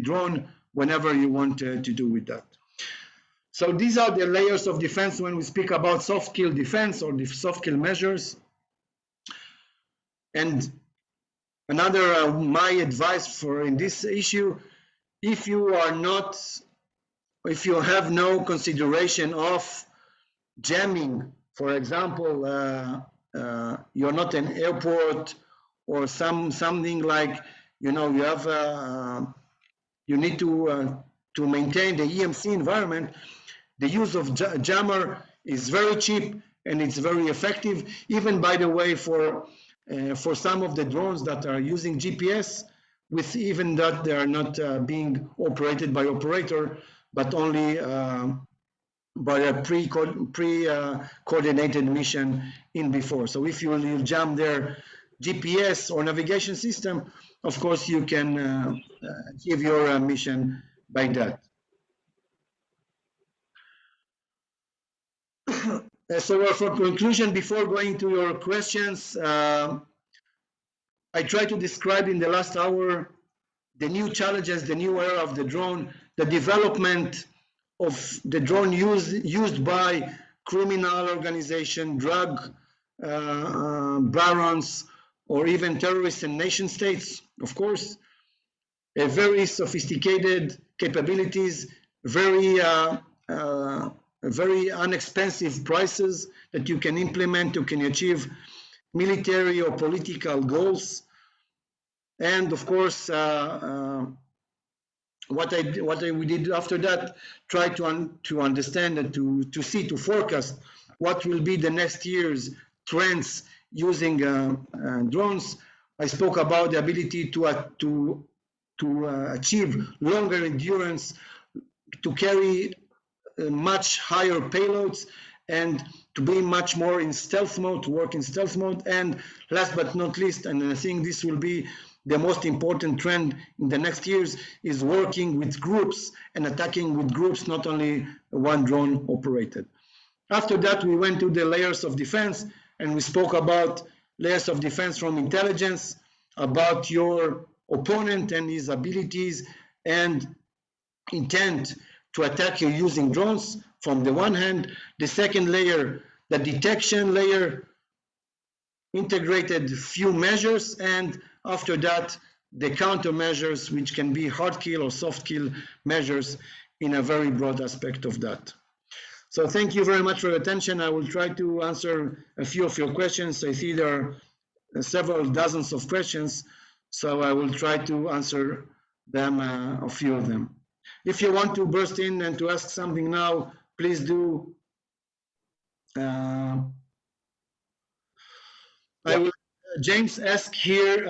[SPEAKER 2] drone whenever you want to do with that. So these are the layers of defense when we speak about soft kill defense or the soft kill measures. And another my advice for in this issue, if you have no consideration of jamming, for example, you're not an airport or something like, you have you need to maintain the EMC environment. The use of jammer is very cheap and it's very effective. Even, by the way, for some of the drones that are using GPS, with even that they are not being operated by operator, but only by a pre-coordinated mission in before. So if you jam their GPS or navigation system, of course you can achieve your mission by that. So for conclusion, before going to your questions, I try to describe in the last hour the new challenges, the new era of the drone, the development of the drone used by criminal organization, drug barons, or even terrorists and nation states, of course. Very sophisticated capabilities, very inexpensive prices that you can implement, you can achieve military or political goals. And of course, what we did after that, try to understand and to see, to forecast what will be the next year's trends using drones. I spoke about the ability to achieve longer endurance, to carry much higher payloads, and to be much more in stealth mode, to work in stealth mode. And last but not least, and I think this will be the most important trend in the next years, is working with groups and attacking with groups, not only one drone operated. After that, we went to the layers of defense, and we spoke about layers of defense from intelligence, about your opponent and his abilities and intent to attack you using drones from the one hand. The second layer, the detection layer, integrated few measures, and after that, the countermeasures, which can be hard kill or soft kill measures in a very broad aspect of that. So thank you very much for your attention. I will try to answer a few of your questions. I see there are several dozens of questions, so I will try to answer them, a few of them. If you want to burst in and to ask something now, please do. James asks here,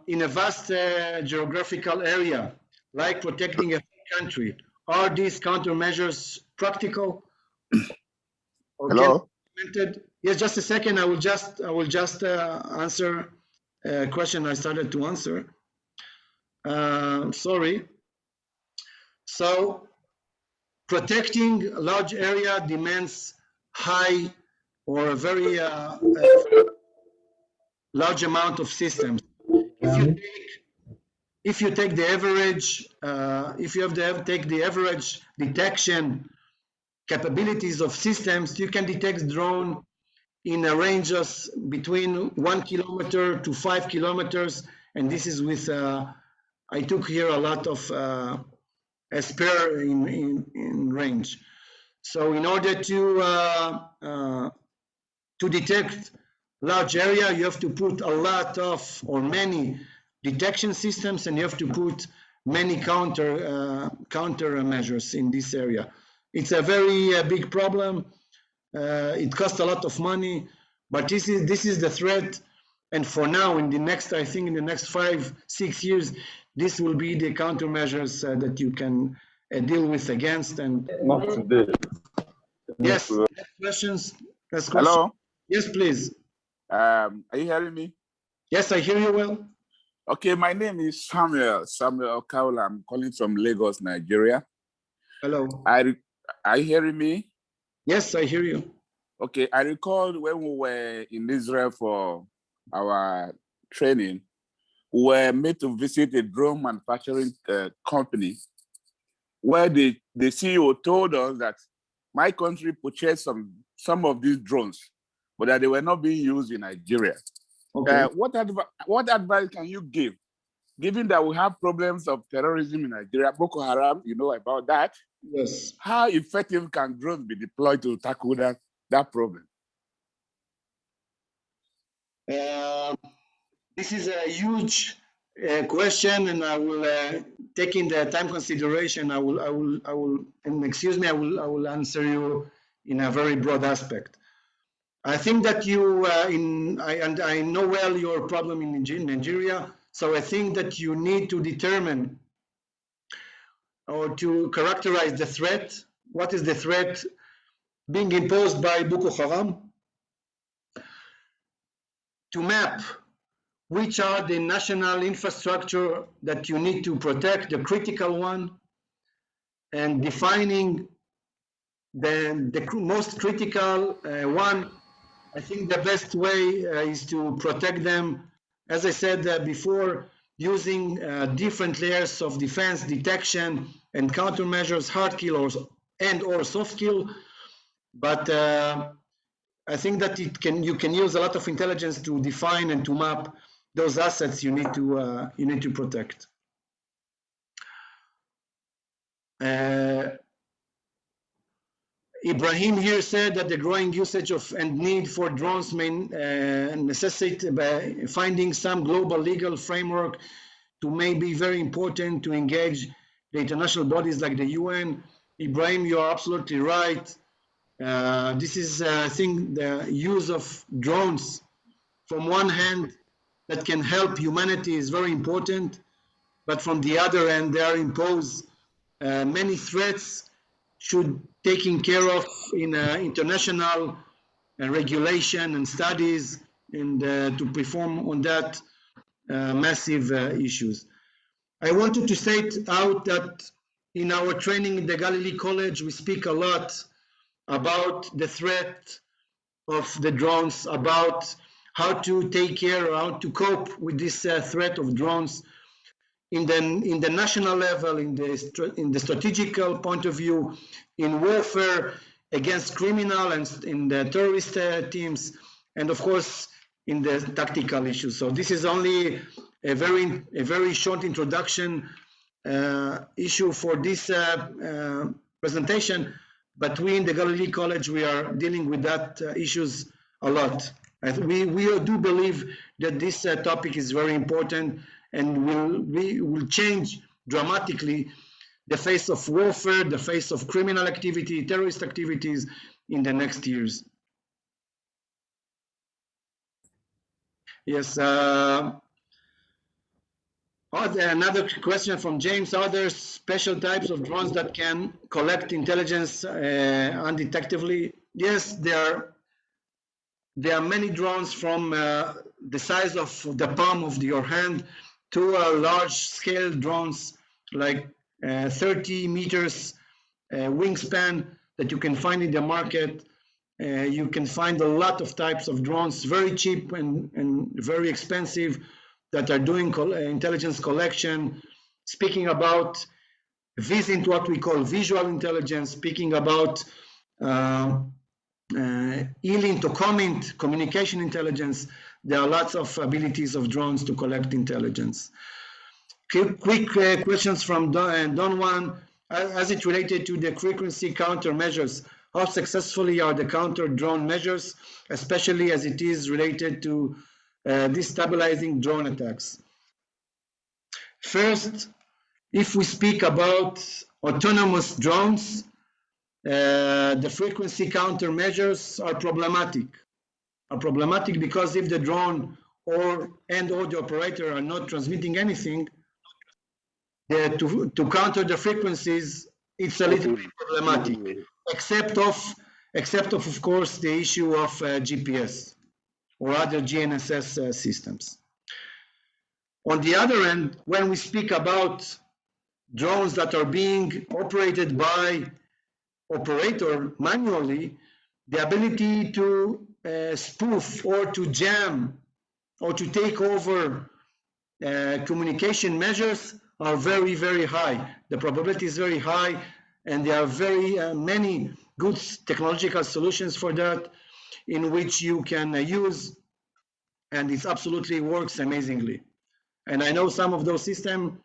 [SPEAKER 2] in a vast geographical area, like protecting a country, are these countermeasures practical? Or
[SPEAKER 3] Hello?
[SPEAKER 2] Yes, just a second. I will just answer a question I started to answer. Sorry. So protecting a large area demands high or a very large amount of systems. If you take the average, if you have to take the average detection capabilities of systems, you can detect drone in a range of between 1 kilometer to 5 kilometers, and this is with I took here a lot of spare in range. So in order to detect large area, you have to put a lot of or many detection systems, and you have to put many counter measures in this area. It's a very big problem. It costs a lot of money, but this is the threat. And for now, in the next, I think in the next 5-6 years, this will be the countermeasures that you can deal with against. And
[SPEAKER 3] Not today.
[SPEAKER 2] yes, questions?
[SPEAKER 3] Hello.
[SPEAKER 2] Yes, please.
[SPEAKER 3] Are you hearing me?
[SPEAKER 2] Yes, I hear you well.
[SPEAKER 3] Okay, my name is Samuel Kaula. I'm calling from Lagos, Nigeria.
[SPEAKER 2] Hello.
[SPEAKER 3] Are you hearing me?
[SPEAKER 2] Yes, I hear you.
[SPEAKER 3] Okay, I recall when we were in Israel for our training, we were made to visit a drone manufacturing company where the CEO told us that my country purchased some of these drones, but that they were not being used in Nigeria.
[SPEAKER 2] Okay.
[SPEAKER 3] What advice can you give, given that we have problems of terrorism in Nigeria, Boko Haram, you know about that?
[SPEAKER 2] Yes.
[SPEAKER 3] How effective can drones be deployed to tackle that problem?
[SPEAKER 2] This is a huge question, and I will, taking the time consideration, I will, and excuse me, I will answer you in a very broad aspect. I think that you, and I know well your problem in Nigeria, so I think that you need to determine or to characterize the threat. What is the threat being imposed by Boko Haram? To map which are the national infrastructure that you need to protect, the critical one, and defining the most critical one. I think the best way is to protect them, as I said before, using different layers of defense, detection, and countermeasures, hard kill or soft kill. But I think that you can use a lot of intelligence to define and to map those assets you need to protect. Ibrahim here said that the growing usage of and need for drones may necessitate by finding some global legal framework to may be very important to engage the international bodies like the UN. Ibrahim, you are absolutely right. This is, I think, the use of drones from one hand that can help humanity is very important, but from the other end, they are impose many threats should taken care of in international regulation and studies and to perform on that massive issues. I wanted to state out that in our training in the Galilee College, we speak a lot about the threat of the drones, about how to take care, how to cope with this threat of drones in the national level, in the strategical point of view, in warfare against criminal and in the terrorist teams, and of course in the tactical issues. So this is only a very short introduction issue for this presentation, but we in the Galilee College, we are dealing with that issues a lot. We do believe that this topic is very important and will change dramatically the face of warfare, the face of criminal activity, terrorist activities in the next years. Yes. Another question from James. Are there special types of drones that can collect intelligence undetectively? Yes, there are many drones from the size of the palm of your hand to large-scale drones like 30 meters wingspan that you can find in the market. You can find a lot of types of drones, very cheap and very expensive, that are doing intelligence collection, speaking about what we call visual intelligence, speaking about ELINT to comment, communication intelligence. There are lots of abilities of drones to collect intelligence. Quick questions from Don Juan. As it related to the frequency countermeasures, how successfully are the counter drone measures, especially as it is related to destabilizing drone attacks? First, if we speak about autonomous drones, the frequency countermeasures are problematic. Because if the drone or the operator are not transmitting anything, to counter the frequencies, it's a little bit problematic, except of course, the issue of GPS or other GNSS systems. On the other end, when we speak about drones that are being operated by operator manually, the ability to spoof or to jam or to take over communication measures are very, very high. The probability is very high, and there are very many good technological solutions for that in which you can use, and it absolutely works amazingly. And I know some of those systems,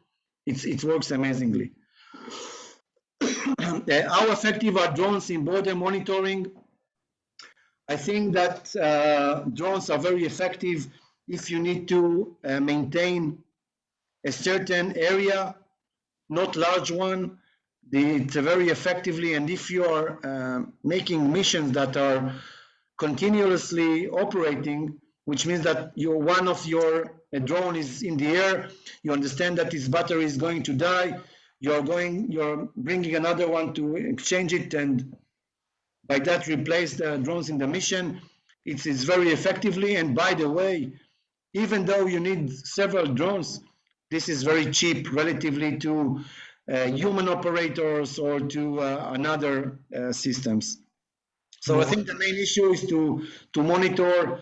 [SPEAKER 2] it works amazingly. How effective are drones in border monitoring? I think that drones are very effective if you need to maintain a certain area, not large one. It's very effectively, and if you are making missions that are continuously operating, which means that one of your drone is in the air, you understand that its battery is going to die, you're bringing another one to exchange it, and by that replace the drones in the mission. It's very effectively, and by the way, even though you need several drones, this is very cheap relatively to human operators or to another systems. So I think the main issue is to monitor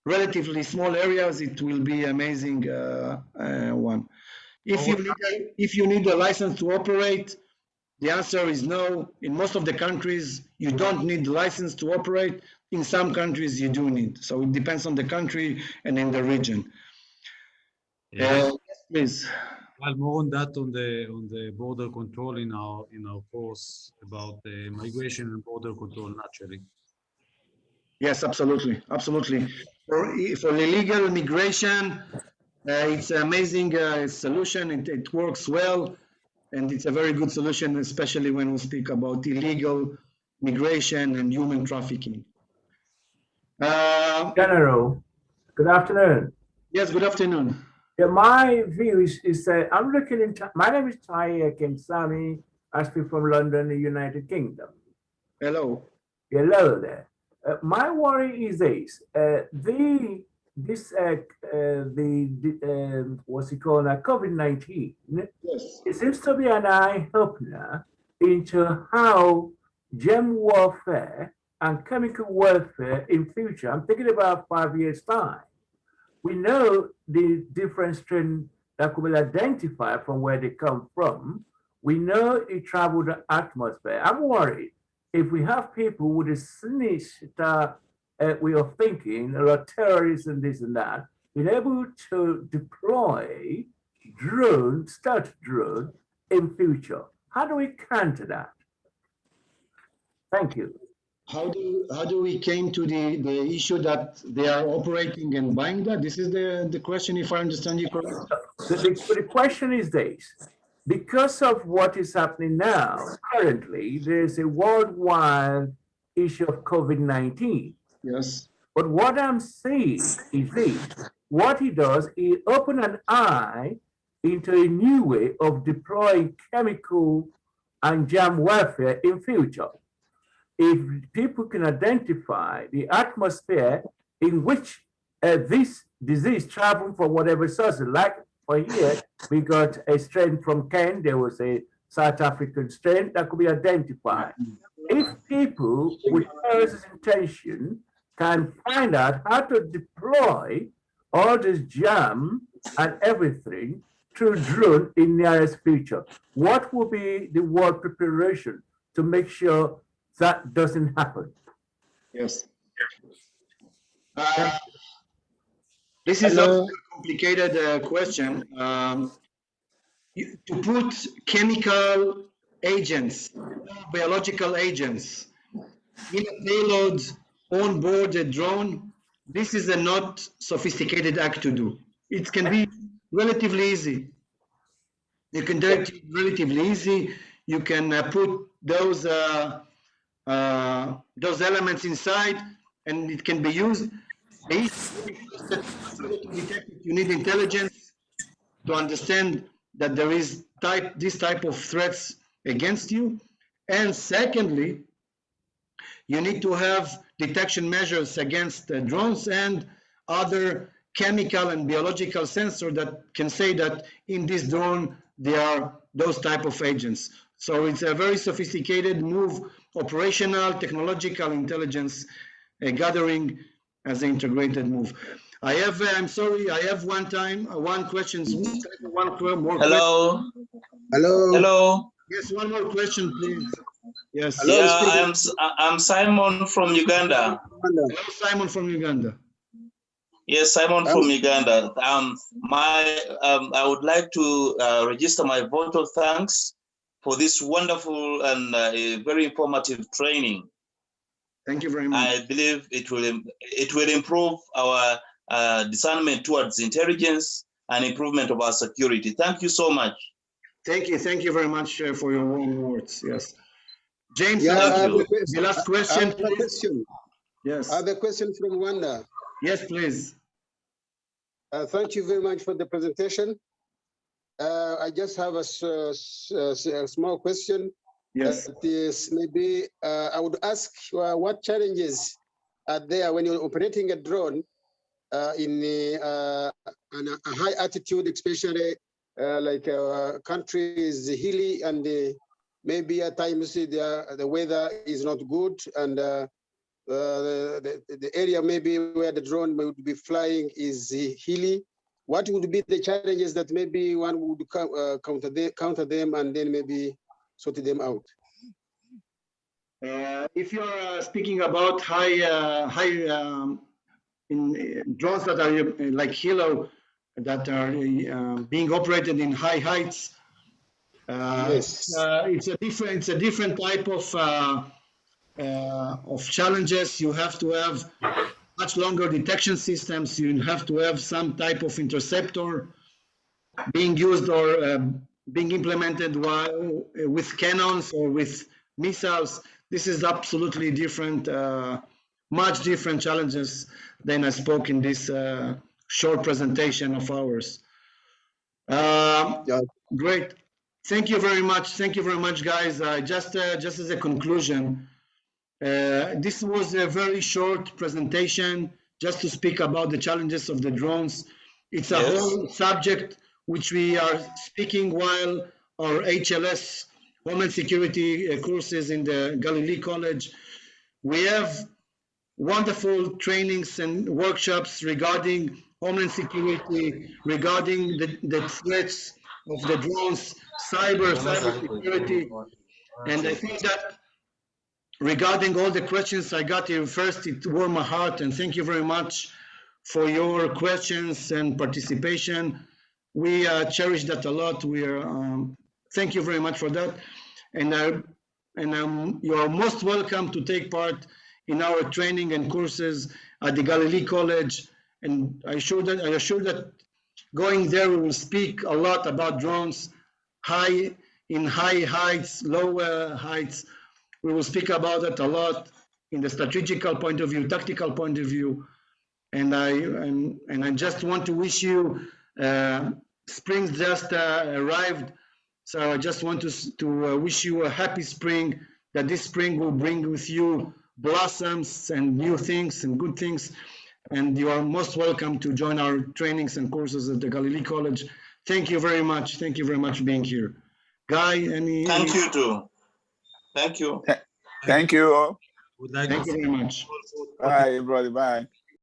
[SPEAKER 2] relatively small areas. It will be amazing one. If you need a license to operate, the answer is no. In most of the countries, you don't need the license to operate. In some countries, you do need. So it depends on the country and in the region. Yes, please.
[SPEAKER 1] Well, more on that on the border control in our course about the migration and border control naturally.
[SPEAKER 2] Yes, absolutely, absolutely. For illegal migration, it's an amazing solution. It works well, and it's a very good solution, especially when we speak about illegal migration and human trafficking.
[SPEAKER 4] General, good afternoon.
[SPEAKER 2] Yes, good afternoon.
[SPEAKER 4] Yeah, my view is that I'm looking into. My name is Taye Kensami. I speak from London, the United Kingdom.
[SPEAKER 2] Hello.
[SPEAKER 4] Hello there. My worry is this: what's it called? COVID-19.
[SPEAKER 2] Yes.
[SPEAKER 4] It seems to be an eye opener into how gem warfare and chemical warfare in future. I'm thinking about 5 years' time. We know the different strains that could be identified from where they come from. We know it traveled the atmosphere. I'm worried if we have people with a sinister way of thinking, or terrorists and this and that, being able to deploy drones, stealth drones in future. How do we counter that? Thank you.
[SPEAKER 2] How do we came to the issue that they are operating and buying that? This is the question, if I understand you correctly.
[SPEAKER 4] The question is this: because of what is happening now, currently, there's a worldwide issue of COVID-19.
[SPEAKER 2] Yes.
[SPEAKER 4] But what I'm saying is this: what he does, he opens an eye into a new way of deploying chemical and jam warfare in future. If people can identify the atmosphere in which this disease traveled from whatever source, like for here, we got a strain from Kenya, there was a South African strain that could be identified. If people with terrorist intention can find out how to deploy all this jam and everything through drone in nearest future, what will be the world preparation to make sure that doesn't happen?
[SPEAKER 2] Yes. This is a complicated question. To put chemical agents, biological agents in a payload on board a drone, this is a not sophisticated act to do. It can be relatively easy. You can do it relatively easy. You can put those elements inside, and it can be used. You need intelligence to understand that there is this type of threats against you. And secondly, you need to have detection measures against drones and other chemical and biological sensors that can say that in this drone there are those type of agents. So it's a very sophisticated move, operational, technological intelligence gathering as an integrated move. I have, I'm sorry, I have one question. One more
[SPEAKER 5] Hello.
[SPEAKER 2] question.
[SPEAKER 6] Hello.
[SPEAKER 5] Hello.
[SPEAKER 2] Yes, one more question, please. Yes.
[SPEAKER 6] Hello,
[SPEAKER 5] Yeah,
[SPEAKER 6] speaking.
[SPEAKER 5] I'm Simon from Uganda.
[SPEAKER 2] Hello, Simon from Uganda.
[SPEAKER 5] Yes, Simon from Uganda. I would like to register my vote of thanks for this wonderful and very informative training.
[SPEAKER 2] Thank you very much.
[SPEAKER 5] I believe it will improve our discernment towards intelligence and improvement of our security. Thank you so much.
[SPEAKER 2] Thank you very much for your warm words. Yes, James.
[SPEAKER 6] Yeah,
[SPEAKER 2] The last question.
[SPEAKER 6] I have a question.
[SPEAKER 2] Yes.
[SPEAKER 6] I have a question from Rwanda.
[SPEAKER 2] Yes, please.
[SPEAKER 6] Thank you very much for the presentation. I just have a small question.
[SPEAKER 2] Yes.
[SPEAKER 6] This maybe I would ask what challenges are there when you're operating a drone in a high altitude, especially like country is hilly and maybe at times the weather is not good and the area maybe where the drone would be flying is hilly. What would be the challenges that maybe one would counter them and then maybe sort them out?
[SPEAKER 2] If you're speaking about in drones that are like Hilo, that are being operated in high heights,
[SPEAKER 6] Yes.
[SPEAKER 2] it's a different type of challenges. You have to have much longer detection systems. You have to have some type of interceptor being used or being implemented while with cannons or with missiles. This is absolutely different, much different challenges than I spoke in this short presentation of ours. Great. Thank you very much. Thank you very much, guys. Just as a conclusion, this was a very short presentation just to speak about the challenges of the drones. It's a whole subject which we are speaking while our HLS, Homeland Security courses in the Galilee College. We have wonderful trainings and workshops regarding Homeland Security, regarding the threats of the drones, cyber security. And I think that regarding all the questions I got here, first it warmed my heart, and thank you very much for your questions and participation. We cherish that a lot. We are thank you very much for that, and you are most welcome to take part in our training and courses at the Galilee College. And I assure that going there we will speak a lot about drones, high heights, lower heights. We will speak about it a lot in the strategical point of view, tactical point of view. And I just want to wish you, spring just arrived. So I just want to wish you a happy spring, that this spring will bring with you blossoms and new things and good things. And you are most welcome to join our trainings and courses at the Galilee College. Thank you very much. Thank you very much for being here. Guy,
[SPEAKER 5] Thank you too. Thank you.
[SPEAKER 3] Thank you all.
[SPEAKER 1] Would like
[SPEAKER 2] Thank
[SPEAKER 1] to
[SPEAKER 2] you very much.
[SPEAKER 3] Bye, everybody. Bye.